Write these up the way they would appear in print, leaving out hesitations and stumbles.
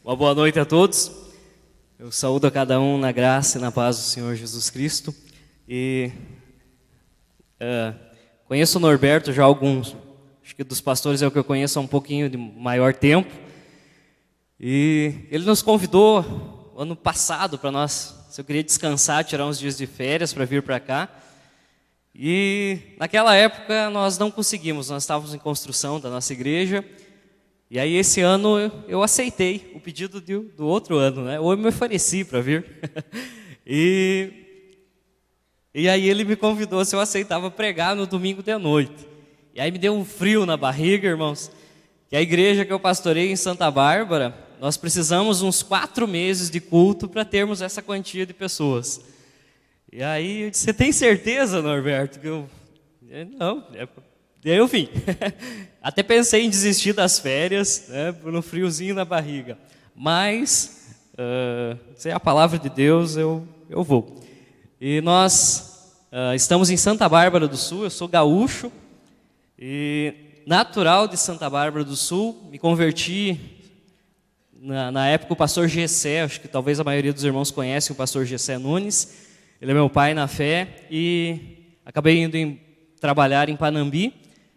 Uma boa noite a todos. Eu saúdo a cada um na graça e na paz do Senhor Jesus Cristo. E conheço o Norberto já há alguns, acho que dos pastores é o que eu conheço há um pouquinho de maior tempo. E ele nos convidou ano passado para nós, se eu queria descansar, tirar uns dias de férias para vir para cá. E naquela época nós não conseguimos, nós estávamos em construção da nossa igreja. E aí esse ano eu aceitei o pedido do outro ano, né? Ou eu me ofereci para vir. E aí ele me convidou se eu aceitava pregar no domingo de noite. E aí me deu um frio na barriga, irmãos, que a igreja que eu pastorei em Santa Bárbara, nós precisamos uns 4 meses de culto para termos essa quantia de pessoas. E aí eu disse, você tem certeza, Norberto, que eu... Não, e aí eu vim. Até pensei em desistir das férias, né, por um friozinho na barriga. Mas, se é a palavra de Deus, eu vou. E nós estamos em Santa Bárbara do Sul, eu sou gaúcho, e natural de Santa Bárbara do Sul, me converti, na época o pastor Gessé, acho que talvez a maioria dos irmãos conhecem o pastor Gessé Nunes, ele é meu pai na fé, e acabei indo trabalhar em Panambi.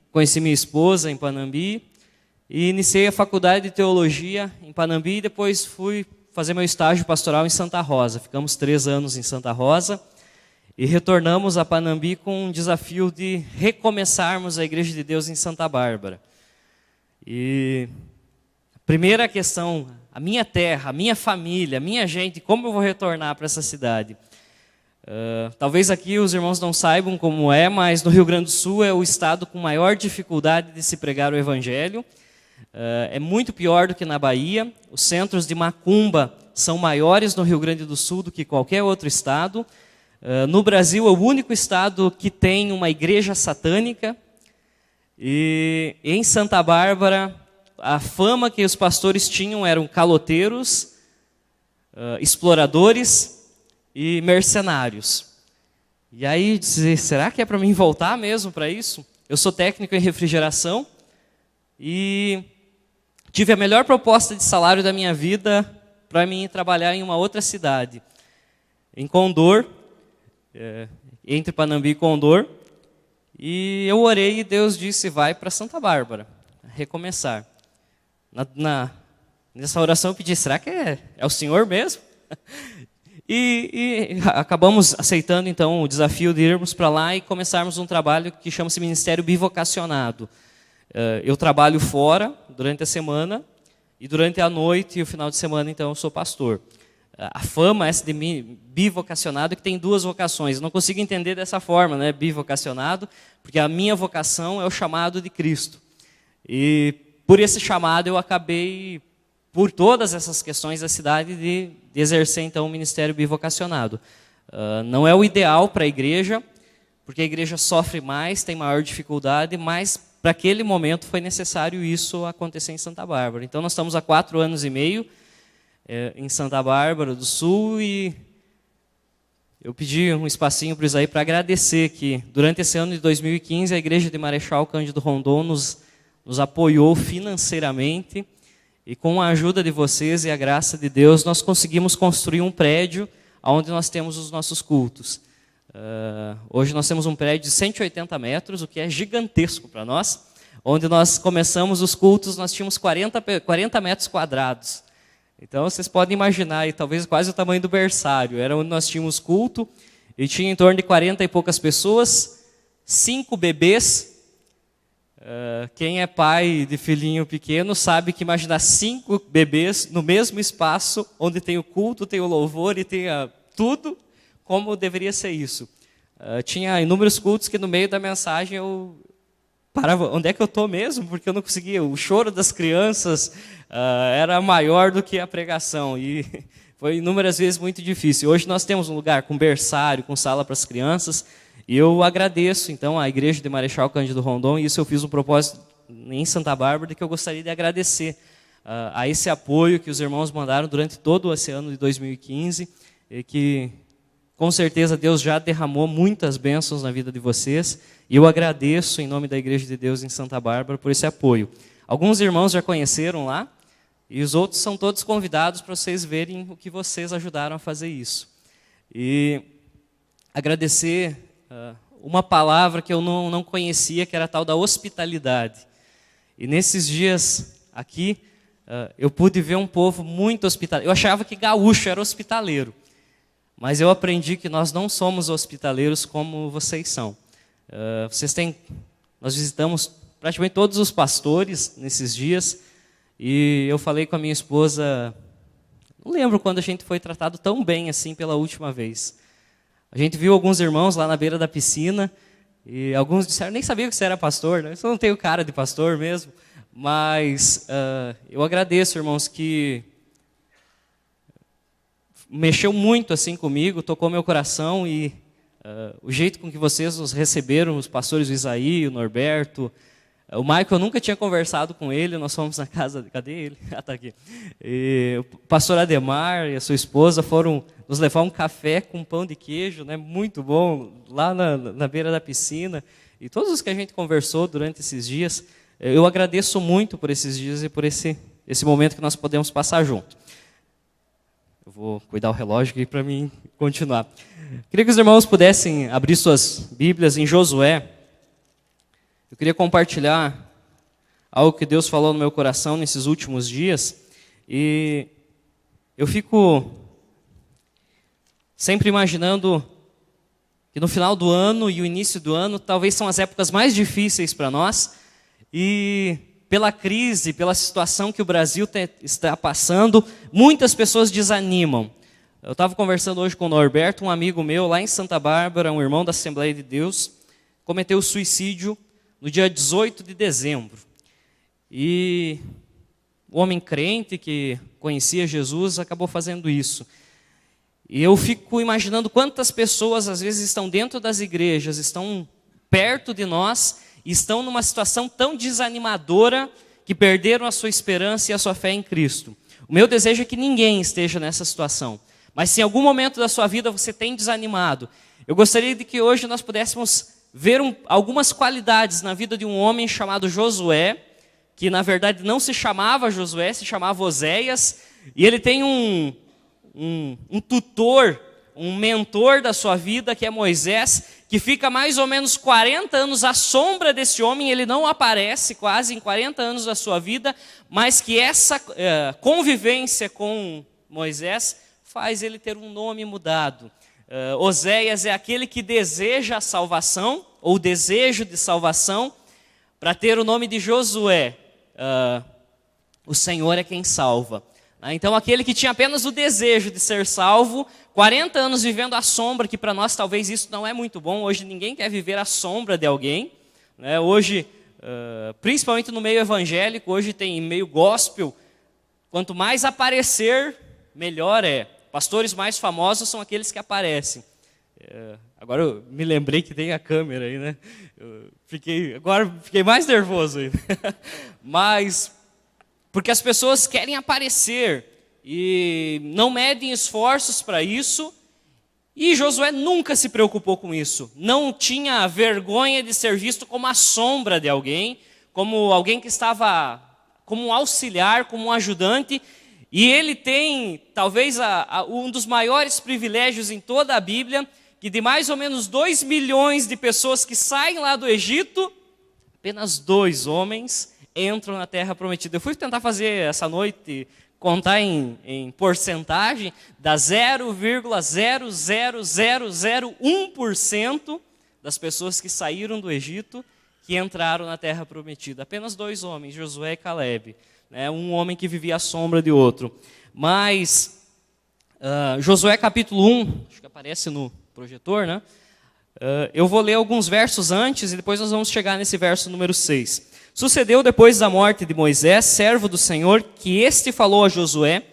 Conheci minha esposa em Panambi e iniciei a faculdade de teologia em Panambi e depois fui fazer meu estágio pastoral em Santa Rosa. Ficamos 3 anos em Santa Rosa e retornamos a Panambi com um desafio de recomeçarmos a Igreja de Deus em Santa Bárbara. E a primeira questão, a minha terra, a minha família, a minha gente, como eu vou retornar para essa cidade? Talvez aqui os irmãos não saibam como é, mas no Rio Grande do Sul é o estado com maior dificuldade de se pregar o evangelho. É muito pior do que na Bahia. Os centros de macumba são maiores no Rio Grande do Sul do que qualquer outro estado. No Brasil é o único estado que tem uma igreja satânica. E em Santa Bárbara, a fama que os pastores tinham eram caloteiros, exploradores e mercenários. E aí, dizer, será que é para mim voltar mesmo para isso? Eu sou técnico em refrigeração e tive a melhor proposta de salário da minha vida para mim trabalhar em uma outra cidade, em Condor, entre Panambi e Condor. E eu orei e Deus disse, vai para Santa Bárbara, recomeçar. Nessa oração eu pedi, será que é o Senhor mesmo? E acabamos aceitando, então, o desafio de irmos para lá e começarmos um trabalho que chama-se Ministério Bivocacionado. Eu trabalho fora durante a semana e durante a noite e o final de semana, então, eu sou pastor. A fama essa de bivocacionado é que tem 2 vocações. Eu não consigo entender dessa forma, né, bivocacionado, porque a minha vocação é o chamado de Cristo. E por esse chamado eu acabei, por todas essas questões da cidade, de exercer, então, o ministério bivocacionado. Não é o ideal para a igreja, porque a igreja sofre mais, tem maior dificuldade, mas para aquele momento foi necessário isso acontecer em Santa Bárbara. Então, nós estamos há 4 anos e meio em Santa Bárbara do Sul e eu pedi um espacinho para o Isaí para agradecer que, durante esse ano de 2015, a igreja de Marechal Cândido Rondon nos apoiou financeiramente. E com a ajuda de vocês e a graça de Deus, nós conseguimos construir um prédio onde nós temos os nossos cultos. Hoje nós temos um prédio de 180 metros, o que é gigantesco para nós. Onde nós começamos os cultos, nós tínhamos 40 metros quadrados. Então vocês podem imaginar, aí, talvez quase o tamanho do berçário. Era onde nós tínhamos culto e tinha em torno de 40 e poucas pessoas, 5 bebês. Quem é pai de filhinho pequeno sabe que imaginar 5 bebês no mesmo espaço, onde tem o culto, tem o louvor e tem tudo, como deveria ser isso. Tinha inúmeros cultos que no meio da mensagem eu parava, onde é que eu estou mesmo? Porque eu não conseguia, o choro das crianças era maior do que a pregação e foi inúmeras vezes muito difícil. Hoje nós temos um lugar com berçário, com sala para as crianças. E eu agradeço, então, à igreja de Marechal Cândido Rondon, e isso eu fiz um propósito em Santa Bárbara, que eu gostaria de agradecer a esse apoio que os irmãos mandaram durante todo esse ano de 2015, e que, com certeza, Deus já derramou muitas bênçãos na vida de vocês, e eu agradeço, em nome da Igreja de Deus em Santa Bárbara, por esse apoio. Alguns irmãos já conheceram lá, E os outros são todos convidados para vocês verem o que vocês ajudaram a fazer isso. E agradecer uma palavra que eu não conhecia, que era a tal da hospitalidade. E nesses dias aqui, eu pude ver um povo muito hospitaleiro. Eu achava que gaúcho era hospitaleiro, mas eu aprendi que nós não somos hospitaleiros como vocês são. Nós visitamos praticamente todos os pastores nesses dias, e eu falei com a minha esposa, não lembro quando a gente foi tratado tão bem assim pela última vez. A gente viu alguns irmãos lá na beira da piscina, e alguns disseram, nem sabia que você era pastor, né? Eu não tenho cara de pastor mesmo, mas eu agradeço, irmãos, que mexeu muito assim comigo, tocou meu coração, e o jeito com que vocês nos receberam, os pastores, o Isaí, o Norberto, o Michael, eu nunca tinha conversado com ele, nós fomos na casa, cadê ele? Ah, tá aqui. E o pastor Ademar e a sua esposa foram nos levar um café com pão de queijo, né, muito bom, lá na beira da piscina. E todos os que a gente conversou durante esses dias, eu agradeço muito por esses dias e por esse momento que nós podemos passar junto. Eu vou cuidar o relógio aqui para mim continuar. Queria que os irmãos pudessem abrir suas Bíblias em Josué. Eu queria compartilhar algo que Deus falou no meu coração nesses últimos dias. E eu fico sempre imaginando que no final do ano e o início do ano talvez são as épocas mais difíceis para nós. E pela crise, pela situação que o Brasil está passando, muitas pessoas desanimam. Eu estava conversando hoje com o Norberto, um amigo meu lá em Santa Bárbara, um irmão da Assembleia de Deus, cometeu suicídio no dia 18 de dezembro. E o homem crente que conhecia Jesus acabou fazendo isso. E eu fico imaginando quantas pessoas às vezes estão dentro das igrejas, estão perto de nós, estão numa situação tão desanimadora que perderam a sua esperança e a sua fé em Cristo. O meu desejo é que ninguém esteja nessa situação. Mas se em algum momento da sua vida você tem desanimado, eu gostaria de que hoje nós pudéssemos ver algumas qualidades na vida de um homem chamado Josué, que na verdade não se chamava Josué, se chamava Oséias, e ele tem um tutor, um mentor da sua vida, que é Moisés, que fica mais ou menos 40 anos à sombra desse homem, ele não aparece quase em 40 anos da sua vida, mas que essa convivência com Moisés faz ele ter um nome mudado. Oséias é aquele que deseja a salvação, ou desejo de salvação, para ter o nome de Josué. O Senhor é quem salva. Então aquele que tinha apenas o desejo de ser salvo, 40 anos vivendo à sombra, que para nós talvez isso não é muito bom, hoje ninguém quer viver à sombra de alguém, né? Hoje, principalmente no meio evangélico, hoje tem meio gospel, quanto mais aparecer, melhor é. Pastores mais famosos são aqueles que aparecem. Agora eu me lembrei que tem a câmera aí, né? Agora fiquei mais nervoso ainda. Mas, porque as pessoas querem aparecer e não medem esforços para isso. E Josué nunca se preocupou com isso. Não tinha vergonha de ser visto como a sombra de alguém, como alguém que estava como um auxiliar, como um ajudante. E ele tem, talvez, um dos maiores privilégios em toda a Bíblia, que de mais ou menos 2 milhões de pessoas que saem lá do Egito, apenas 2 homens entram na Terra Prometida. Eu fui tentar fazer essa noite, contar em porcentagem, dá 0,00001% das pessoas que saíram do Egito que entraram na Terra Prometida. Apenas 2 homens, Josué e Calebe. Um homem que vivia à sombra de outro. Mas, Josué capítulo 1, acho que aparece no projetor, né? Eu vou ler alguns versos antes e depois nós vamos chegar nesse verso número 6. Sucedeu depois da morte de Moisés, servo do Senhor, que este falou a Josué,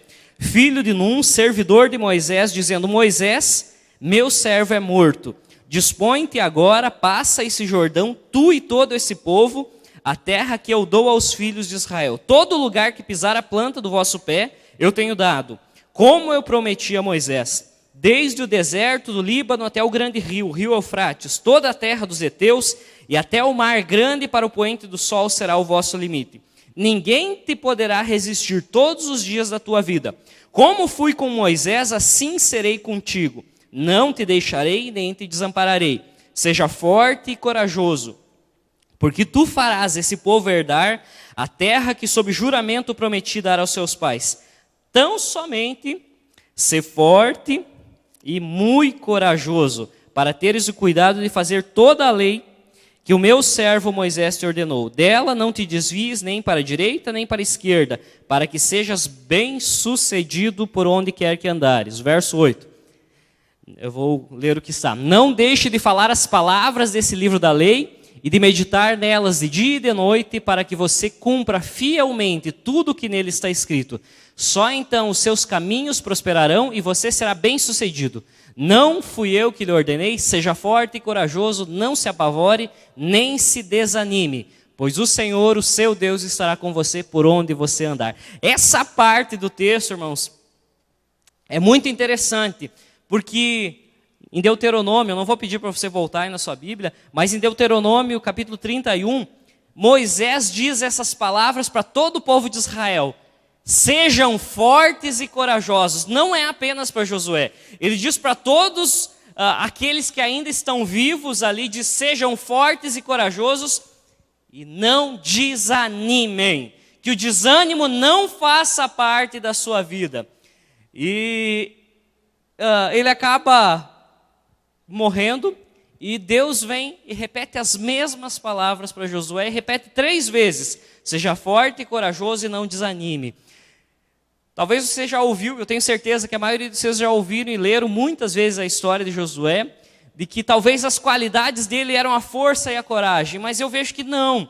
filho de Num, servidor de Moisés, dizendo: Moisés, meu servo é morto. Dispõe-te agora, passa esse Jordão, tu e todo esse povo, a terra que eu dou aos filhos de Israel. Todo lugar que pisar a planta do vosso pé, eu tenho dado, como eu prometi a Moisés. Desde o deserto do Líbano até o grande rio, o rio Eufrates, toda a terra dos heteus, e até o mar grande para o poente do sol será o vosso limite. Ninguém te poderá resistir todos os dias da tua vida. Como fui com Moisés, assim serei contigo. Não te deixarei nem te desampararei. Seja forte e corajoso, porque tu farás esse povo herdar a terra que sob juramento prometi dar aos seus pais. Tão somente ser forte e muito corajoso, para teres o cuidado de fazer toda a lei que o meu servo Moisés te ordenou. Dela não te desvies nem para a direita nem para a esquerda, para que sejas bem-sucedido por onde quer que andares. Verso 8. Eu vou ler o que está. Não deixe de falar as palavras desse livro da lei e de meditar nelas de dia e de noite, para que você cumpra fielmente tudo o que nele está escrito. Só então os seus caminhos prosperarão e você será bem-sucedido. Não fui eu que lhe ordenei, seja forte e corajoso, não se apavore, nem se desanime, pois o Senhor, o seu Deus, estará com você por onde você andar. Essa parte do texto, irmãos, é muito interessante, porque em Deuteronômio, eu não vou pedir para você voltar aí na sua Bíblia, mas em Deuteronômio, capítulo 31, Moisés diz essas palavras para todo o povo de Israel. Sejam fortes e corajosos. Não é apenas para Josué. Ele diz para todos aqueles que ainda estão vivos ali, diz, sejam fortes e corajosos e não desanimem. Que o desânimo não faça parte da sua vida. E ele acaba morrendo, e Deus vem e repete as mesmas palavras para Josué, e repete 3 vezes, seja forte e corajoso e não desanime. Talvez você já ouviu, eu tenho certeza que a maioria de vocês já ouviram e leram muitas vezes a história de Josué, de que talvez as qualidades dele eram a força e a coragem, mas eu vejo que não.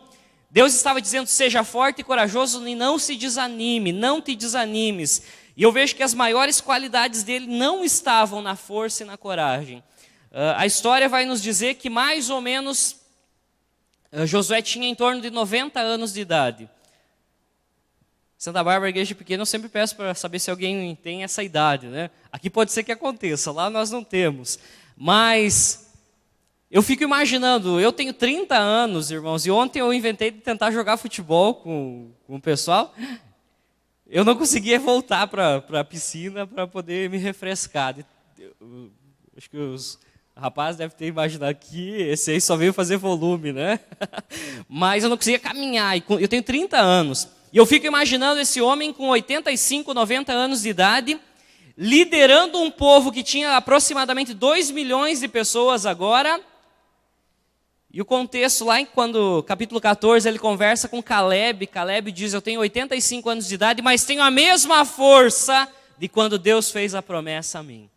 Deus estava dizendo, seja forte e corajoso e não se desanime, não te desanimes. E eu vejo que as maiores qualidades dele não estavam na força e na coragem. A história vai nos dizer que mais ou menos Josué tinha em torno de 90 anos de idade. Santa Bárbara, igreja pequena, eu sempre peço para saber se alguém tem essa idade, né? Aqui pode ser que aconteça, lá nós não temos. Mas eu fico imaginando, eu tenho 30 anos, irmãos, e ontem eu inventei de tentar jogar futebol com o pessoal. Eu não conseguia voltar para a piscina para poder me refrescar. Acho que os rapazes devem ter imaginado que esse aí só veio fazer volume, né? Mas eu não conseguia caminhar, eu tenho 30 anos. E eu fico imaginando esse homem com 85, 90 anos de idade, liderando um povo que tinha aproximadamente 2 milhões de pessoas agora. E o contexto lá, quando capítulo 14, ele conversa com Caleb. Caleb diz, eu tenho 85 anos de idade, mas tenho a mesma força de quando Deus fez a promessa a mim.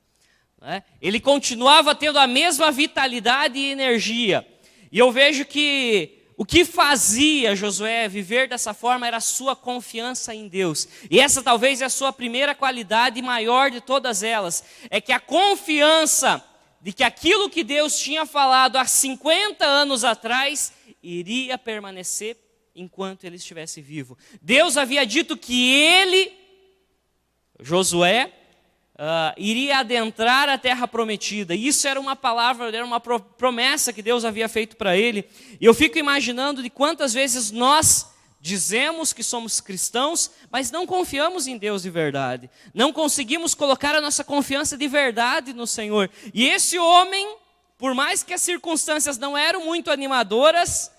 Ele continuava tendo a mesma vitalidade e energia. E eu vejo que o que fazia Josué viver dessa forma era a sua confiança em Deus. E essa talvez é a sua primeira qualidade maior de todas elas. É que a confiança de que aquilo que Deus tinha falado há 50 anos atrás iria permanecer enquanto ele estivesse vivo. Deus havia dito que ele, Josué, iria adentrar a terra prometida. Isso era uma palavra, era uma promessa que Deus havia feito para ele. E eu fico imaginando de quantas vezes nós dizemos que somos cristãos, mas não confiamos em Deus de verdade. Não conseguimos colocar a nossa confiança de verdade no Senhor. E esse homem, por mais que as circunstâncias não eram muito animadoras,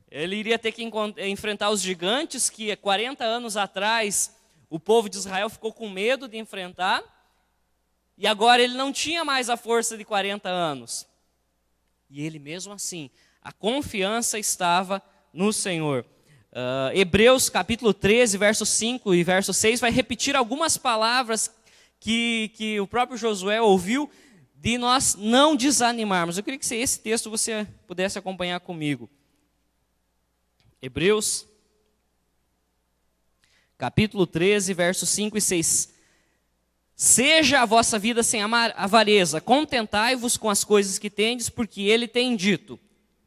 ele iria ter que enfrentar os gigantes que 40 anos atrás o povo de Israel ficou com medo de enfrentar, e agora ele não tinha mais a força de 40 anos. E ele mesmo assim, a confiança estava no Senhor. Hebreus capítulo 13, verso 5 e verso 6, vai repetir algumas palavras que o próprio Josué ouviu de nós não desanimarmos. Eu queria que esse texto você pudesse acompanhar comigo. Hebreus capítulo 13, versos 5 e 6. Seja a vossa vida sem avareza, contentai-vos com as coisas que tendes, porque ele tem dito.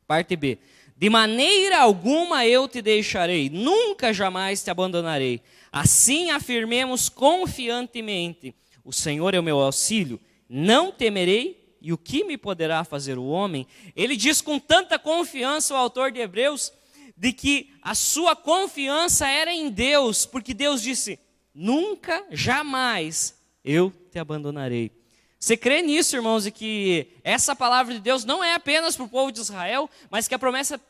Parte B. De maneira alguma eu te deixarei, nunca jamais te abandonarei. Assim afirmemos confiantemente, o Senhor é o meu auxílio, não temerei, e o que me poderá fazer o homem? Ele diz com tanta confiança, o autor de Hebreus, de que a sua confiança era em Deus, porque Deus disse: nunca, jamais eu te abandonarei. Você crê nisso, irmãos, e que essa palavra de Deus não é apenas para o povo de Israel, mas que a promessa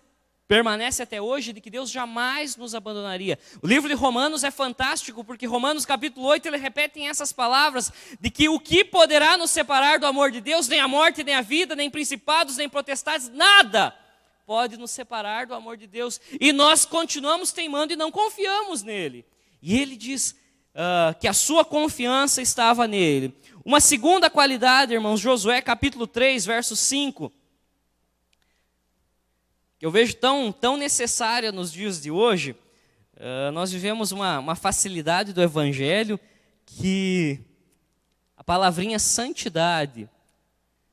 permanece até hoje de que Deus jamais nos abandonaria. O livro de Romanos é fantástico, porque Romanos capítulo 8, ele repete essas palavras, de que o que poderá nos separar do amor de Deus, nem a morte, nem a vida, nem principados, nem potestades, nada pode nos separar do amor de Deus. E nós continuamos teimando e não confiamos nele. E ele diz que a sua confiança estava nele. Uma segunda qualidade, irmãos, Josué capítulo 3, verso 5, que eu vejo tão necessária nos dias de hoje. Nós vivemos uma facilidade do evangelho que a palavrinha santidade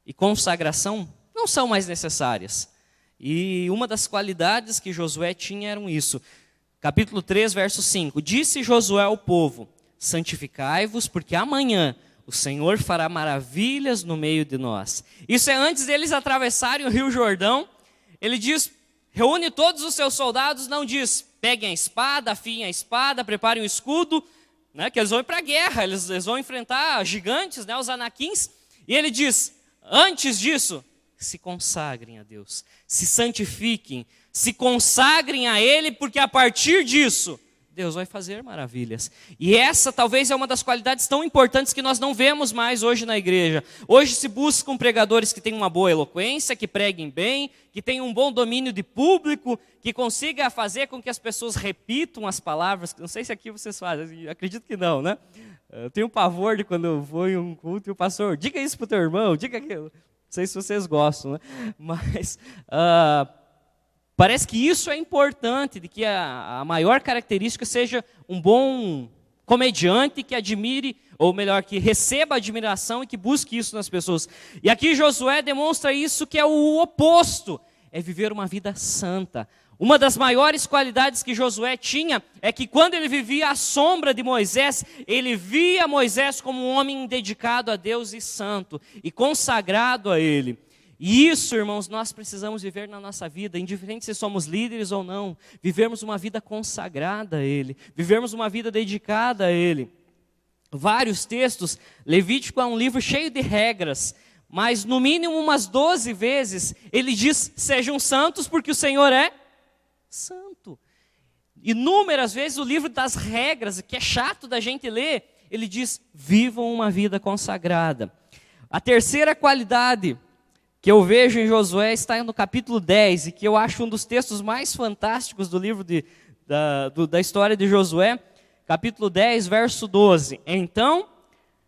e consagração não são mais necessárias. E uma das qualidades que Josué tinha eram isso. Capítulo 3, verso 5. Disse Josué ao povo: santificai-vos, porque amanhã o Senhor fará maravilhas no meio de nós. Isso é antes deles atravessarem o Rio Jordão. Ele diz: reúne todos os seus soldados, não diz: peguem a espada, afiem a espada, preparem o escudo, né, que eles vão ir para a guerra, eles vão enfrentar gigantes, né, os anaquins. E ele diz: antes disso, se consagrem a Deus, se santifiquem, se consagrem a Ele, porque a partir disso, Deus vai fazer maravilhas. E essa talvez é uma das qualidades tão importantes que nós não vemos mais hoje na igreja. Hoje se buscam pregadores que tenham uma boa eloquência, que preguem bem, que tenham um bom domínio de público, que consiga fazer com que as pessoas repitam as palavras. Não sei se aqui vocês fazem, acredito que não, né? Eu tenho pavor de quando eu vou em um culto e o pastor: diga isso para o teu irmão, diga aquilo. Não sei se vocês gostam, né? Mas parece que isso é importante, de que a maior característica seja um bom comediante que admire, ou melhor, que receba admiração e que busque isso nas pessoas. E aqui Josué demonstra isso, que é o oposto, é viver uma vida santa. Uma das maiores qualidades que Josué tinha é que quando ele vivia à sombra de Moisés, ele via Moisés como um homem dedicado a Deus e santo, e consagrado a Ele. E isso, irmãos, nós precisamos viver na nossa vida, indiferente se somos líderes ou não, vivermos uma vida consagrada a Ele, vivermos uma vida dedicada a Ele. Vários textos, Levítico é um livro cheio de regras, mas no mínimo umas 12 vezes ele diz: sejam santos porque o Senhor é santo. Inúmeras vezes o livro das regras, que é chato da gente ler, ele diz: vivam uma vida consagrada. A terceira qualidade que eu vejo em Josué está no capítulo 10, e que eu acho um dos textos mais fantásticos do livro da história de Josué, capítulo 10, verso 12. Então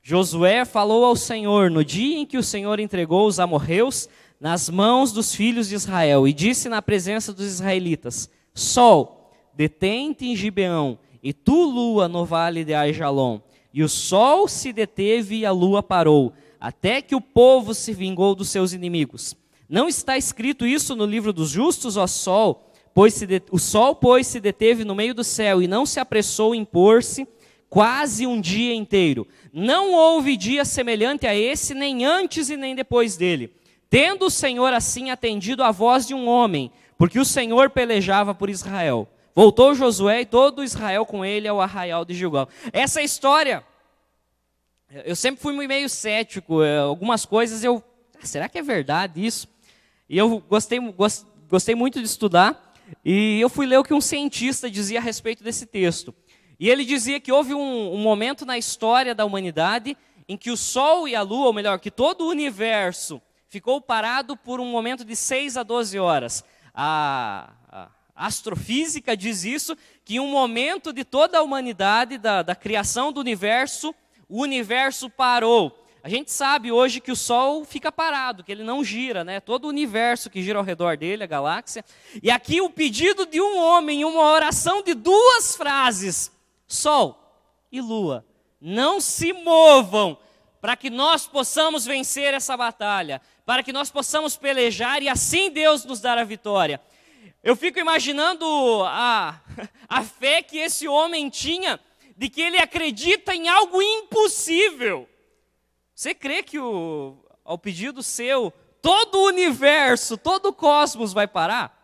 Josué falou ao Senhor no dia em que o Senhor entregou os amorreus nas mãos dos filhos de Israel, e disse na presença dos israelitas: Sol, detém-te em Gibeão, e tu, lua, no vale de Aijalon. E o sol se deteve e a lua parou, até que o povo se vingou dos seus inimigos. Não está escrito isso no livro dos justos, ó sol? O sol, pois, se deteve no meio do céu e não se apressou em pôr-se quase um dia inteiro. Não houve dia semelhante a esse, nem antes e nem depois dele. Tendo o Senhor assim atendido à voz de um homem, porque o Senhor pelejava por Israel. Voltou Josué e todo Israel com ele ao arraial de Gilgal. Essa história, eu sempre fui meio cético. Algumas coisas será que é verdade isso? E eu gostei muito de estudar, e eu fui ler o que um cientista dizia a respeito desse texto. E ele dizia que houve um momento na história da humanidade em que o Sol e a Lua, ou melhor, que todo o universo ficou parado por um momento de 6 a 12 horas. A astrofísica diz isso, que em um momento de toda a humanidade, da criação do universo, o universo parou. A gente sabe hoje que o Sol fica parado, que ele não gira, né? Todo o universo que gira ao redor dele, a galáxia. E aqui o pedido de um homem, uma oração de 2 frases: Sol e Lua, não se movam, para que nós possamos vencer essa batalha, para que nós possamos pelejar e assim Deus nos dar a vitória. Eu fico imaginando a fé que esse homem tinha, de que ele acredita em algo impossível. Você crê que ao pedido seu, todo o universo, todo o cosmos vai parar?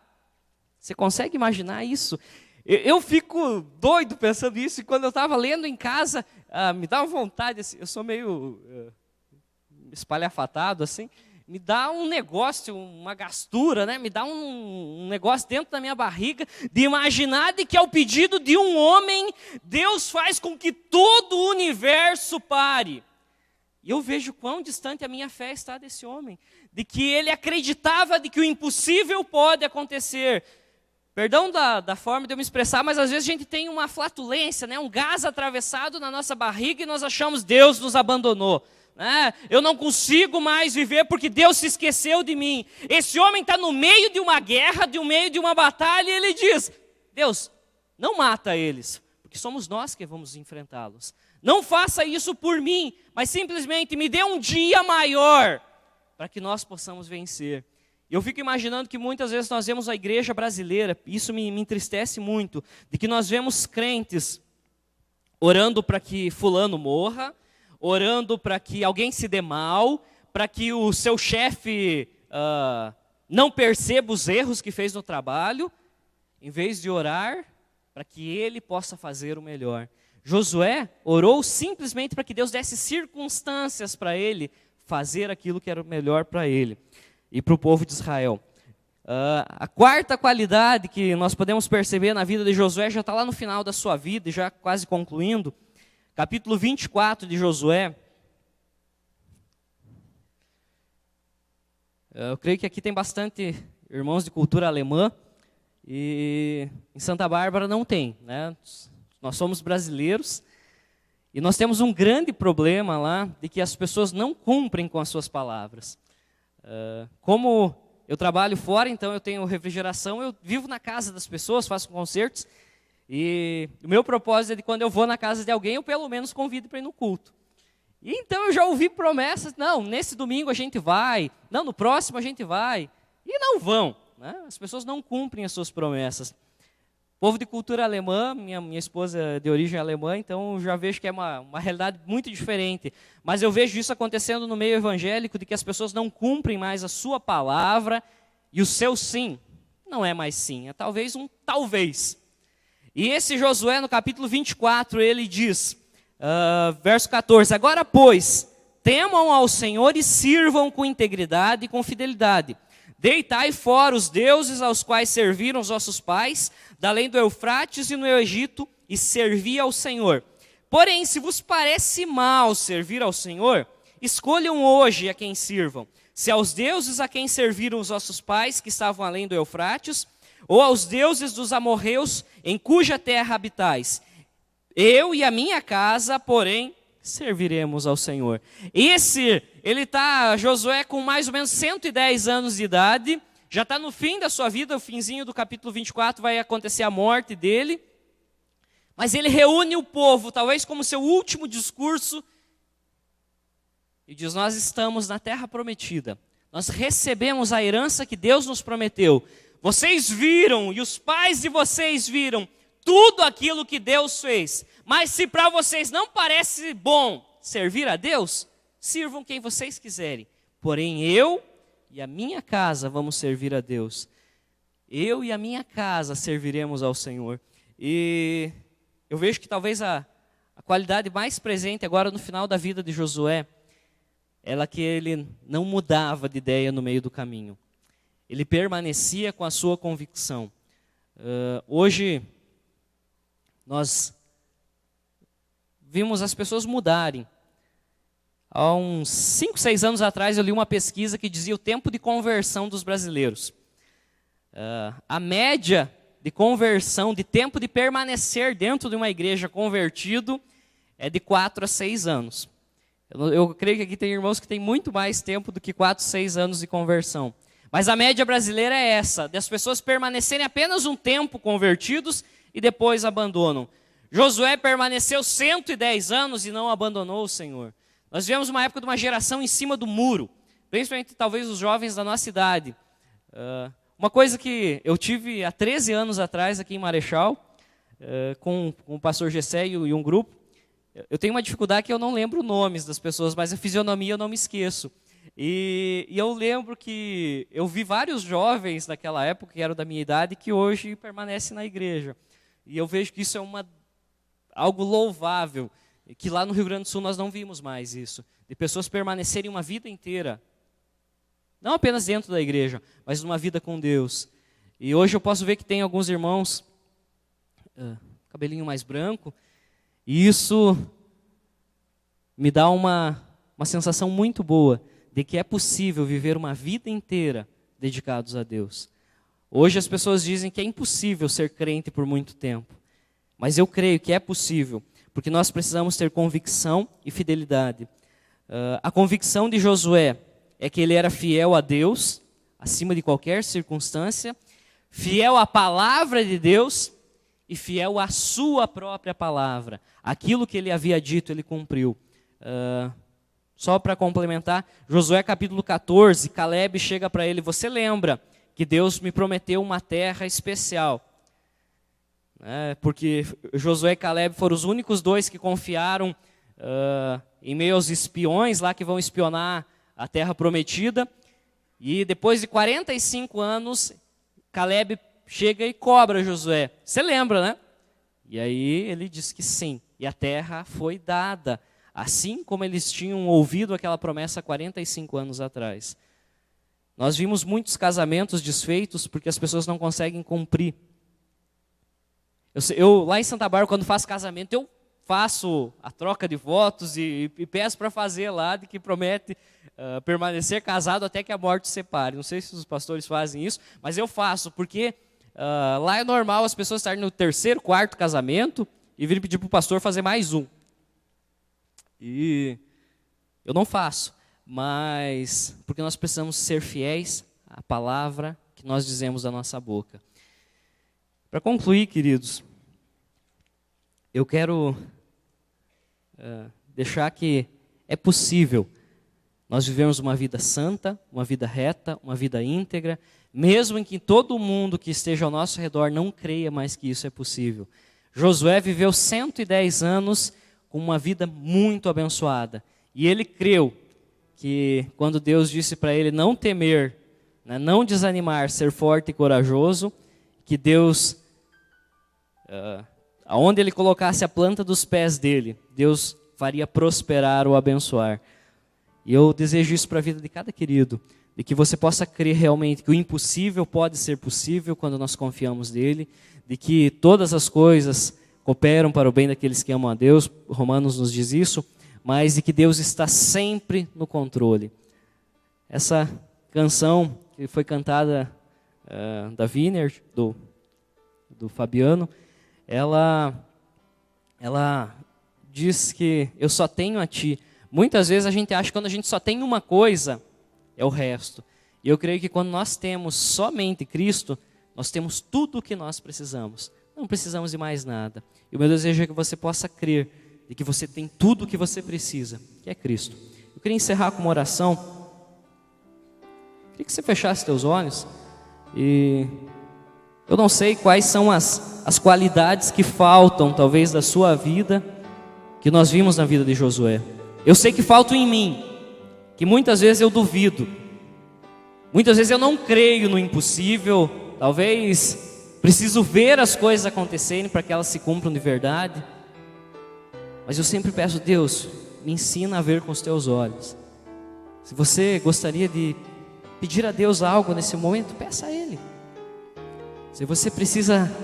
Você consegue imaginar isso? Eu fico doido pensando nisso, e quando eu estava lendo em casa, me dá uma vontade, assim, eu sou meio espalhafatado, assim, me dá um negócio, uma gastura, né? Me dá um negócio dentro da minha barriga, de imaginar de que ao pedido de um homem, Deus faz com que todo o universo pare. E eu vejo quão distante a minha fé está desse homem, de que ele acreditava de que o impossível pode acontecer. Perdão da forma de eu me expressar, mas às vezes a gente tem uma flatulência, né? Um gás atravessado na nossa barriga e nós achamos Deus nos abandonou. Eu não consigo mais viver porque Deus se esqueceu de mim. Esse homem está no meio de uma guerra, no meio de uma batalha, e ele diz: Deus, não mata eles, porque somos nós que vamos enfrentá-los. Não faça isso por mim, mas simplesmente me dê um dia maior para que nós possamos vencer. Eu fico imaginando que muitas vezes nós vemos a igreja brasileira, isso me entristece muito, de que nós vemos crentes orando para que fulano morra, orando para que alguém se dê mal, para que o seu chefe não perceba os erros que fez no trabalho, em vez de orar para que ele possa fazer o melhor. Josué orou simplesmente para que Deus desse circunstâncias para ele fazer aquilo que era o melhor para ele e para o povo de Israel. A quarta qualidade que nós podemos perceber na vida de Josué já está lá no final da sua vida, já quase concluindo. Capítulo 24 de Josué. Eu creio que aqui tem bastante irmãos de cultura alemã, e em Santa Bárbara não tem, né? Nós somos brasileiros, e nós temos um grande problema lá, de que as pessoas não cumprem com as suas palavras. Como eu trabalho fora, então eu tenho refrigeração, eu vivo na casa das pessoas, faço concertos, e o meu propósito é de quando eu vou na casa de alguém, eu pelo menos convido para ir no culto. E então eu já ouvi promessas: não, nesse domingo a gente vai, não, no próximo a gente vai, e não vão, né? As pessoas não cumprem as suas promessas. Povo de cultura alemã, minha esposa é de origem alemã, então eu já vejo que é uma realidade muito diferente. Mas eu vejo isso acontecendo no meio evangélico, de que as pessoas não cumprem mais a sua palavra, e o seu sim não é mais sim, é talvez um talvez. E esse Josué, no capítulo 24, ele diz, verso 14: agora, pois, temam ao Senhor e sirvam com integridade e com fidelidade. Deitai fora os deuses aos quais serviram os vossos pais, da além do Eufrates e no Egito, e servi ao Senhor. Porém, se vos parece mal servir ao Senhor, escolham hoje a quem sirvam. Se aos deuses a quem serviram os vossos pais, que estavam além do Eufrates, ou aos deuses dos amorreus, em cuja terra habitais. Eu e a minha casa, porém, serviremos ao Senhor. Josué com mais ou menos 110 anos de idade, já está no fim da sua vida, o finzinho do capítulo 24 vai acontecer a morte dele, mas ele reúne o povo, talvez como seu último discurso, e diz: nós estamos na terra prometida, nós recebemos a herança que Deus nos prometeu. Vocês viram, e os pais de vocês viram, tudo aquilo que Deus fez. Mas se para vocês não parece bom servir a Deus, sirvam quem vocês quiserem. Porém, eu e a minha casa vamos servir a Deus. Eu e a minha casa serviremos ao Senhor. E eu vejo que talvez a qualidade mais presente agora no final da vida de Josué, ela que ele não mudava de ideia no meio do caminho. Ele permanecia com a sua convicção. Hoje, nós vimos as pessoas mudarem. Há uns 5, 6 anos atrás, eu li uma pesquisa que dizia o tempo de conversão dos brasileiros. A média de conversão, de tempo de permanecer dentro de uma igreja convertido, é de 4 a 6 anos. Eu creio que aqui tem irmãos que têm muito mais tempo do que 4, 6 anos de conversão. Mas a média brasileira é essa, das pessoas permanecerem apenas um tempo convertidos e depois abandonam. Josué permaneceu 110 anos e não abandonou o Senhor. Nós vivemos uma época de uma geração em cima do muro, principalmente talvez os jovens da nossa idade. Uma coisa que eu tive há 13 anos atrás aqui em Marechal, com o pastor Gessé e um grupo, eu tenho uma dificuldade que eu não lembro nomes das pessoas, mas a fisionomia eu não me esqueço. E eu lembro que eu vi vários jovens naquela época, que eram da minha idade, que hoje permanecem na igreja. E eu vejo que isso é algo louvável, que lá no Rio Grande do Sul nós não vimos mais isso. De pessoas permanecerem uma vida inteira, não apenas dentro da igreja, mas numa vida com Deus. E hoje eu posso ver que tem alguns irmãos, cabelinho mais branco, e isso me dá uma sensação muito boa, de que é possível viver uma vida inteira dedicados a Deus. Hoje as pessoas dizem que é impossível ser crente por muito tempo, mas eu creio que é possível, porque nós precisamos ter convicção e fidelidade. A convicção de Josué é que ele era fiel a Deus, acima de qualquer circunstância, fiel à palavra de Deus e fiel à sua própria palavra. Aquilo que ele havia dito, ele cumpriu. Só para complementar, Josué capítulo 14, Caleb chega para ele: você lembra que Deus me prometeu uma terra especial? Porque Josué e Caleb foram os únicos dois que confiaram em meio aos espiões lá que vão espionar a terra prometida. E depois de 45 anos, Caleb chega e cobra Josué. Você lembra, né? E aí ele diz que sim, e a terra foi dada, assim como eles tinham ouvido aquela promessa 45 anos atrás. Nós vimos muitos casamentos desfeitos porque as pessoas não conseguem cumprir. Eu lá em Santa Bárbara, quando faço casamento, eu faço a troca de votos e peço para fazer lá, de que promete permanecer casado até que a morte separe. Não sei se os pastores fazem isso, mas eu faço, porque lá é normal as pessoas estarem no terceiro, quarto casamento e virem pedir para o pastor fazer mais um. E eu não faço, mas porque nós precisamos ser fiéis à palavra que nós dizemos da nossa boca. Para concluir, queridos, eu quero deixar que é possível nós vivemos uma vida santa, uma vida reta, uma vida íntegra, mesmo em que todo mundo que esteja ao nosso redor não creia mais que isso é possível. Josué viveu 110 anos com uma vida muito abençoada. E ele creu que quando Deus disse para ele não temer, né, não desanimar, ser forte e corajoso, que Deus, aonde ele colocasse a planta dos pés dele, Deus faria prosperar ou abençoar. E eu desejo isso para a vida de cada querido, de que você possa crer realmente que o impossível pode ser possível quando nós confiamos nele, de que todas as coisas cooperam para o bem daqueles que amam a Deus, Romanos nos diz isso, mas de que Deus está sempre no controle. Essa canção que foi cantada da Vineyard, do Fabiano, ela diz que eu só tenho a ti. Muitas vezes a gente acha que quando a gente só tem uma coisa, é o resto. E eu creio que quando nós temos somente Cristo, nós temos tudo o que nós precisamos. Não precisamos de mais nada. E o meu desejo é que você possa crer de que você tem tudo o que você precisa, que é Cristo. Eu queria encerrar com uma oração. Eu queria que você fechasse seus olhos. E eu não sei quais são as qualidades que faltam, talvez, da sua vida, que nós vimos na vida de Josué. Eu sei que faltam em mim, que muitas vezes eu duvido, muitas vezes eu não creio no impossível, talvez preciso ver as coisas acontecerem para que elas se cumpram de verdade, mas eu sempre peço: Deus, me ensina a ver com os teus olhos. Se você gostaria de pedir a Deus algo nesse momento, peça a Ele. Se você precisa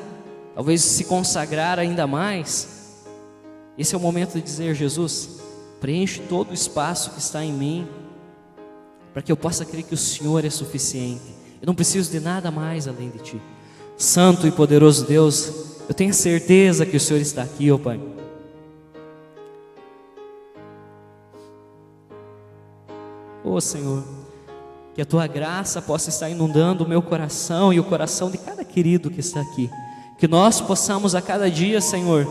talvez se consagrar ainda mais, esse é o momento de dizer: Jesus, preenche todo o espaço que está em mim, para que eu possa crer que o Senhor é suficiente. Eu não preciso de nada mais além de Ti. Santo e poderoso Deus, eu tenho certeza que o Senhor está aqui, ó Pai. Ó Senhor, que a Tua graça possa estar inundando o meu coração e o coração de cada querido que está aqui. Que nós possamos a cada dia, Senhor,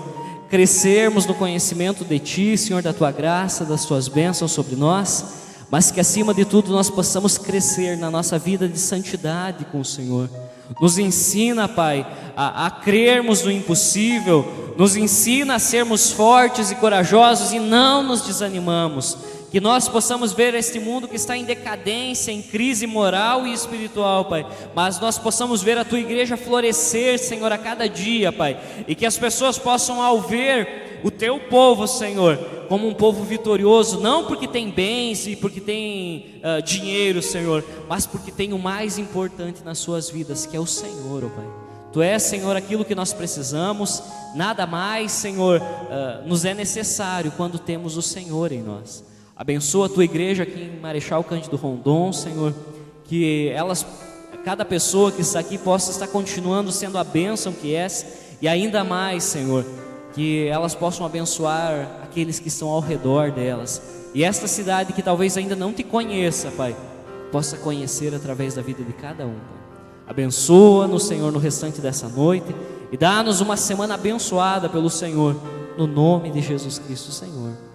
crescermos no conhecimento de Ti, Senhor, da Tua graça, das Tuas bênçãos sobre nós, mas que acima de tudo nós possamos crescer na nossa vida de santidade com o Senhor. Nos ensina, Pai, a crermos no impossível, nos ensina a sermos fortes e corajosos e não nos desanimamos. Que nós possamos ver este mundo que está em decadência, em crise moral e espiritual, Pai, mas nós possamos ver a Tua igreja florescer, Senhor, a cada dia, Pai, e que as pessoas possam, ao ver o Teu povo, Senhor, como um povo vitorioso, não porque tem bens e porque tem dinheiro, Senhor, mas porque tem o mais importante nas suas vidas, que é o Senhor, ó Pai. Tu és, Senhor, aquilo que nós precisamos, nada mais, Senhor, nos é necessário quando temos o Senhor em nós. Abençoa a Tua igreja aqui em Marechal Cândido Rondon, Senhor, que cada pessoa que está aqui possa estar continuando sendo a bênção que és, e ainda mais, Senhor, que elas possam abençoar aqueles que estão ao redor delas, e esta cidade que talvez ainda não Te conheça, Pai, possa conhecer através da vida de cada um, Pai. Abençoa-nos, Senhor, no restante dessa noite, e dá-nos uma semana abençoada pelo Senhor, no nome de Jesus Cristo, Senhor.